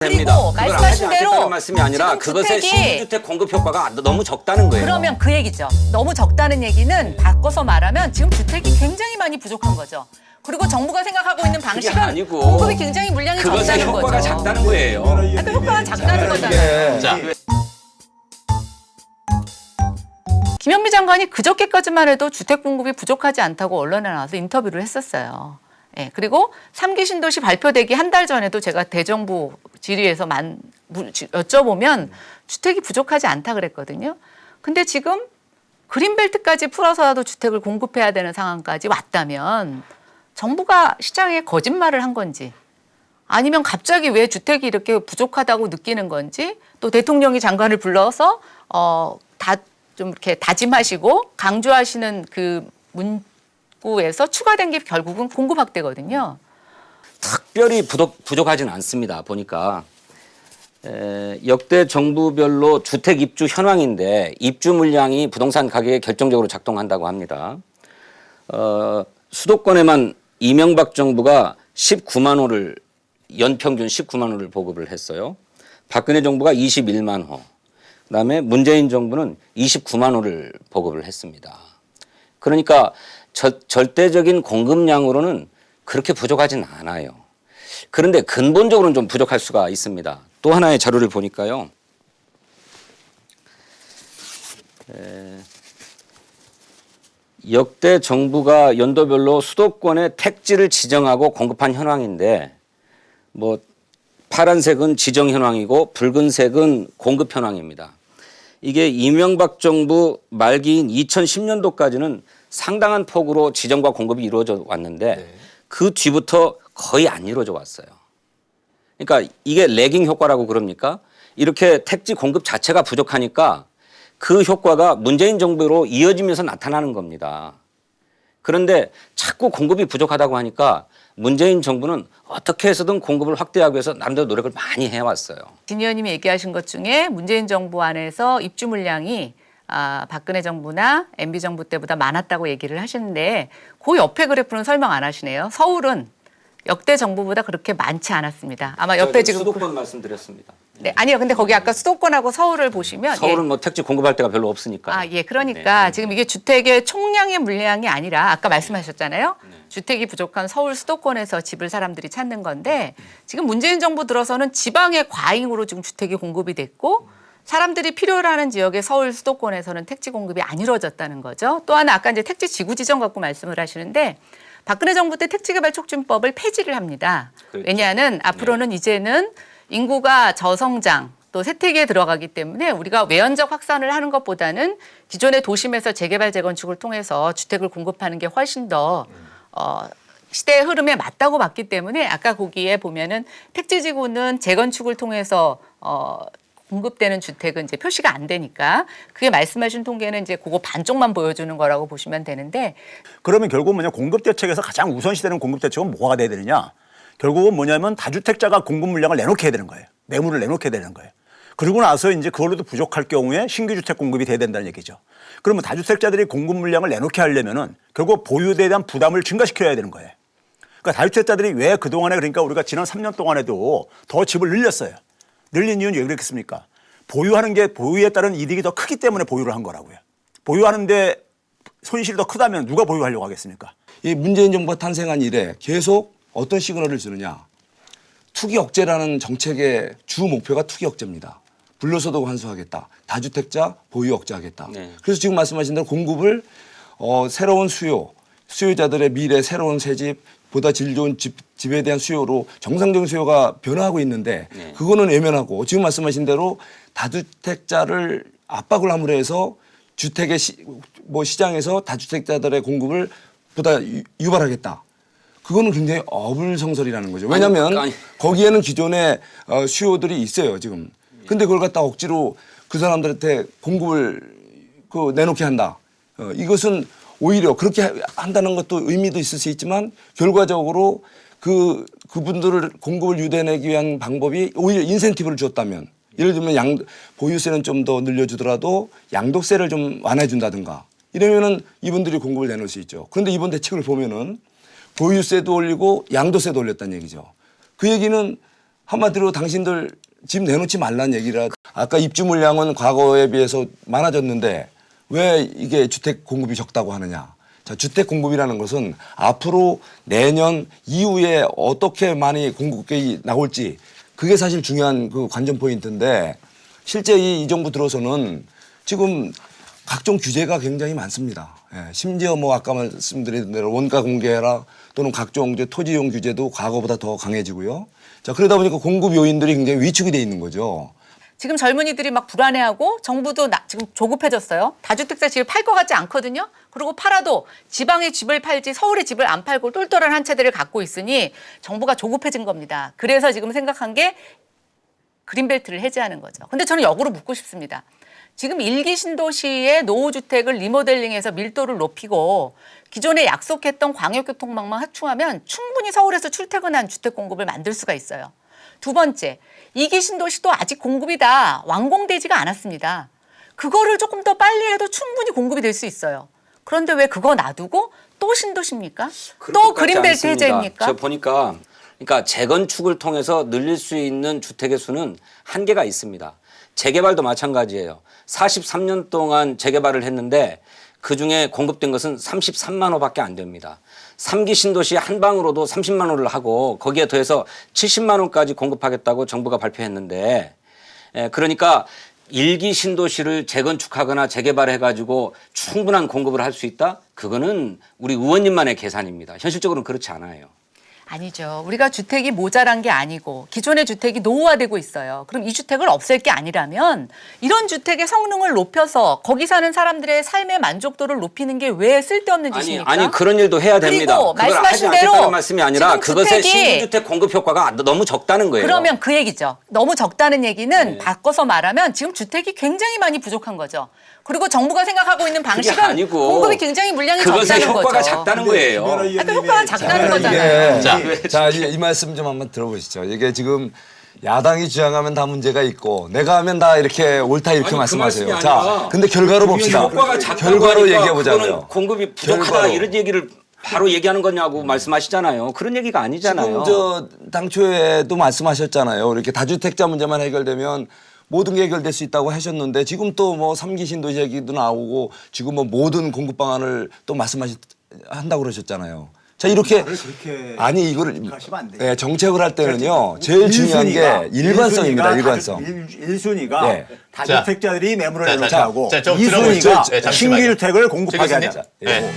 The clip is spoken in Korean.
그리고 말씀하신 대로 말씀이 아니라 지금 그것의 신규주택 공급 효과가 너무 적다는 거예요. 그러면 그 얘기죠. 너무 적다는 얘기는 바꿔서 말하면 지금 주택이 굉장히 많이 부족한 거죠. 그리고 정부가 생각하고 있는 방식은 아니고 공급이 굉장히 물량이 그것의 적다는 효과가 거죠. 작다는 거예요. 그러니까 효과가 작다는 거잖아요. 자, 김현미 장관이 그저께까지만 해도 주택 공급이 부족하지 않다고 언론에 나와서 인터뷰를 했었어요. 예, 그리고 3기 신도시 발표되기 한 달 전에도 제가 대정부 질의에서 여쭤보면 주택이 부족하지 않다 그랬거든요. 근데 지금 그린벨트까지 풀어서라도 주택을 공급해야 되는 상황까지 왔다면 정부가 시장에 거짓말을 한 건지 아니면 갑자기 왜 주택이 이렇게 부족하다고 느끼는 건지 또 대통령이 장관을 불러서 좀 이렇게 다짐하시고 강조하시는 그 문구에서 추가된 게 결국은 공급 확대거든요. 특별히 부족하지는 않습니다. 보니까 역대 정부별로 주택 입주 현황인데 입주 물량이 부동산 가격에 결정적으로 작동한다고 합니다. 수도권에만 이명박 정부가 19만 호를 연평균 19만 호를 보급을 했어요. 박근혜 정부가 21만 호. 그다음에 문재인 정부는 29만 호를 보급을 했습니다. 그러니까 절대적인 공급량으로는 그렇게 부족하진 않아요. 그런데 근본적으로는 좀 부족할 수가 있습니다. 또 하나의 자료를 보니까요. 역대 정부가 연도별로 수도권에 택지를 지정하고 공급한 현황인데 뭐 파란색은 지정 현황이고 붉은색은 공급 현황입니다. 이게 이명박 정부 말기인 2010년도까지는 상당한 폭으로 지정과 공급이 이루어져 왔는데 그 뒤부터 거의 안 이루어져 왔어요. 그러니까 이게 레깅 효과라고 그럽니까? 이렇게 택지 공급 자체가 부족하니까 그 효과가 문재인 정부로 이어지면서 나타나는 겁니다. 그런데 자꾸 공급이 부족하다고 하니까 문재인 정부는 어떻게 해서든 공급을 확대하기 위해서 나름대로 노력을 많이 해왔어요. 진 의원님이 얘기하신 것 중에 문재인 정부 안에서 입주 물량이 박근혜 정부나 MB 정부 때보다 많았다고 얘기를 하시는데 그 옆에 그래프는 설명 안 하시네요. 서울은 역대 정부보다 그렇게 많지 않았습니다. 아마 옆에 지금 수도권 말씀드렸습니다. 네, 아니요. 근데 거기 아까 수도권하고 서울을 보시면 서울은 뭐 택지 공급할 데가 별로 없으니까. 예, 그러니까 지금 이게 주택의 총량의 물량이 아니라 아까 말씀하셨잖아요. 주택이 부족한 서울 수도권에서 집을 사람들이 찾는 건데 지금 문재인 정부 들어서는 지방의 과잉으로 지금 주택이 공급이 됐고 사람들이 필요로 하는 지역의 서울 수도권에서는 택지 공급이 안 이루어졌다는 거죠. 또 하나 아까 이제 택지 지구 지정 갖고 말씀을 하시는데 박근혜 정부 때 택지개발 촉진법을 폐지를 합니다. 그렇죠. 왜냐하면 앞으로는 이제는 인구가 저성장 또 세택에 들어가기 때문에 우리가 외연적 확산을 하는 것보다는 기존의 도심에서 재개발 재건축을 통해서 주택을 공급하는 게 훨씬 더 시대의 흐름에 맞다고 봤기 때문에 아까 거기에 보면은 택지지구는 재건축을 통해서 공급되는 주택은 이제 표시가 안 되니까 그게 말씀하신 통계는 이제 그거 반쪽만 보여주는 거라고 보시면 되는데 그러면 결국은 뭐냐 공급 대책에서 가장 우선시되는 공급 대책은 뭐가 돼야 되느냐? 결국은 뭐냐면 다주택자가 공급 물량을 내놓게 해야 되는 거예요. 매물을 내놓게 되는 거예요. 그러고 나서 이제 그걸로도 부족할 경우에 신규 주택 공급이 돼야 된다는 얘기죠. 그러면 다주택자들이 공급 물량을 내놓게 하려면은 결국 보유대에 대한 부담을 증가시켜야 되는 거예요. 그러니까 다주택자들이 왜 그동안에 그러니까 우리가 지난 3년 동안에도 더 집을 늘렸어요. 늘린 이유는 왜 그렇겠습니까? 보유하는 게 보유에 따른 이득이 더 크기 때문에 보유를 한 거라고요. 보유하는데 손실이 더 크다면 누가 보유하려고 하겠습니까? 이 문재인 정부가 탄생한 이래 계속 어떤 시그널을 주느냐. 투기 억제라는 정책의 주 목표가 투기 억제입니다. 불로소득 환수하겠다. 다주택자 보유 억제하겠다. 네. 그래서 지금 말씀하신 대로 공급을 새로운 수요자들의 미래 새로운 새집 보다 질 좋은 집에 대한 수요로 정상적인 수요가 변화하고 있는데 그거는 외면하고 지금 말씀하신 대로 다주택자를 압박을 함으로 해서 주택의 시장에서 다주택자들의 공급을 보다 유발하겠다. 그거는 굉장히 어불성설이라는 거죠. 왜냐하면 거기에는 기존의 수요들이 있어요 지금. 근데 그걸 갖다 억지로 그 사람들한테 공급을 내놓게 한다. 이것은 오히려 그렇게 한다는 것도 의미도 있을 수 있지만 결과적으로 그분들을 공급을 유도해내기 위한 방법이 오히려 인센티브를 줬다면 예를 들면 보유세는 좀 더 늘려주더라도 양도세를 좀 완화해준다든가 이러면은 이분들이 공급을 내놓을 수 있죠. 그런데 이번 대책을 보면은 보유세도 올리고 양도세도 올렸다는 얘기죠. 그 얘기는 한마디로 당신들 집 내놓지 말란 얘기라. 아까 입주 물량은 과거에 비해서 많아졌는데 왜 이게 주택 공급이 적다고 하느냐. 자, 주택 공급이라는 것은 앞으로 내년 이후에 어떻게 많이 공급이 나올지 그게 사실 중요한 그 관전 포인트인데 실제 이 정부 들어서는 지금 각종 규제가 굉장히 많습니다. 예, 심지어 뭐 아까 말씀드린 대로 원가 공개라 또는 각종 이제 토지용 규제도 과거보다 더 강해지고요. 자, 그러다 보니까 공급 요인들이 굉장히 위축이 돼 있는 거죠. 지금 젊은이들이 막 불안해하고 정부도 지금 조급해졌어요. 다주택자 집을 팔 것 같지 않거든요. 그리고 팔아도 지방의 집을 팔지 서울의 집을 안 팔고 똘똘한 한 채들을 갖고 있으니 정부가 조급해진 겁니다. 그래서 지금 생각한 게 그린벨트를 해제하는 거죠. 근데 저는 역으로 묻고 싶습니다. 지금 일기 신도시의 노후주택을 리모델링해서 밀도를 높이고 기존에 약속했던 광역교통망만 확충하면 충분히 서울에서 출퇴근한 주택 공급을 만들 수가 있어요. 두 번째, 2기 신도시도 아직 공급이 다 완공되지가 않았습니다. 그거를 조금 더 빨리 해도 충분히 공급이 될 수 있어요. 그런데 왜 그거 놔두고 또 신도시입니까? 또 그린벨트 해제입니까? 제가 보니까 그러니까 재건축을 통해서 늘릴 수 있는 주택의 수는 한계가 있습니다. 재개발도 마찬가지예요. 43년 동안 재개발을 했는데 그중에 공급된 것은 33만 호밖에 안 됩니다. 3기 신도시 한 방으로도 30만 호를 하고 거기에 더해서 70만 호까지 공급하겠다고 정부가 발표했는데 그러니까 1기 신도시를 재건축하거나 재개발해가지고 충분한 공급을 할 수 있다? 그거는 우리 의원님만의 계산입니다. 현실적으로는 그렇지 않아요. 아니죠. 우리가 주택이 모자란 게 아니고 기존의 주택이 노후화되고 있어요. 그럼 이 주택을 없앨 게 아니라면 이런 주택의 성능을 높여서 거기 사는 사람들의 삶의 만족도를 높이는 게 왜 쓸데없는 짓입니까? 아니 그런 일도 해야 됩니다. 그리고 그걸 말씀하신 하지 대로 않겠다는 말씀이 아니라 지금 그것의 주택이 신규주택 공급 효과가 너무 적다는 거예요. 그러면 그 얘기죠. 너무 적다는 얘기는 바꿔서 말하면 지금 주택이 굉장히 많이 부족한 거죠. 그리고 정부가 생각하고 있는 방식은 아니고 공급이 굉장히 물량이 그것의 적다는 효과가 거죠. 작다는 거예요. 그러니까 효과가 작다는 거잖아요. 자, 이 말씀 좀 한번 들어보시죠. 이게 지금 야당이 주장하면 다 문제가 있고 내가 하면 다 이렇게 옳다 이렇게 아니, 말씀하세요. 그 말씀이 자, 아니라 근데 결과로 봅시다. 효과가 작다고 결과로 하니까 얘기해 보자고요. 그거는 공급이 부족하다 결과로. 이런 얘기를 바로 얘기하는 거냐고 말씀하시잖아요. 그런 얘기가 아니잖아요. 지금 저 당초에도 말씀하셨잖아요. 이렇게 다주택자 문제만 해결되면 모든 게 해결될 수 있다고 하셨는데 지금 또 뭐 3기 신도시 얘기도 나오고 지금 뭐 모든 공급 방안을 또 한다고 그러셨잖아요. 자, 이렇게 아니 이거를 하시면 안 돼요. 네, 정책을 할 때는요. 제일 중요한 게 일관성입니다. 일관성. 1순위가 네. 다주택자들이 매물을 자, 내놓게 자, 하고 자, 좀 2순위가 들어보시죠. 네, 잠시만요. 신규주택을 공급하게 교수님. 하자. 네.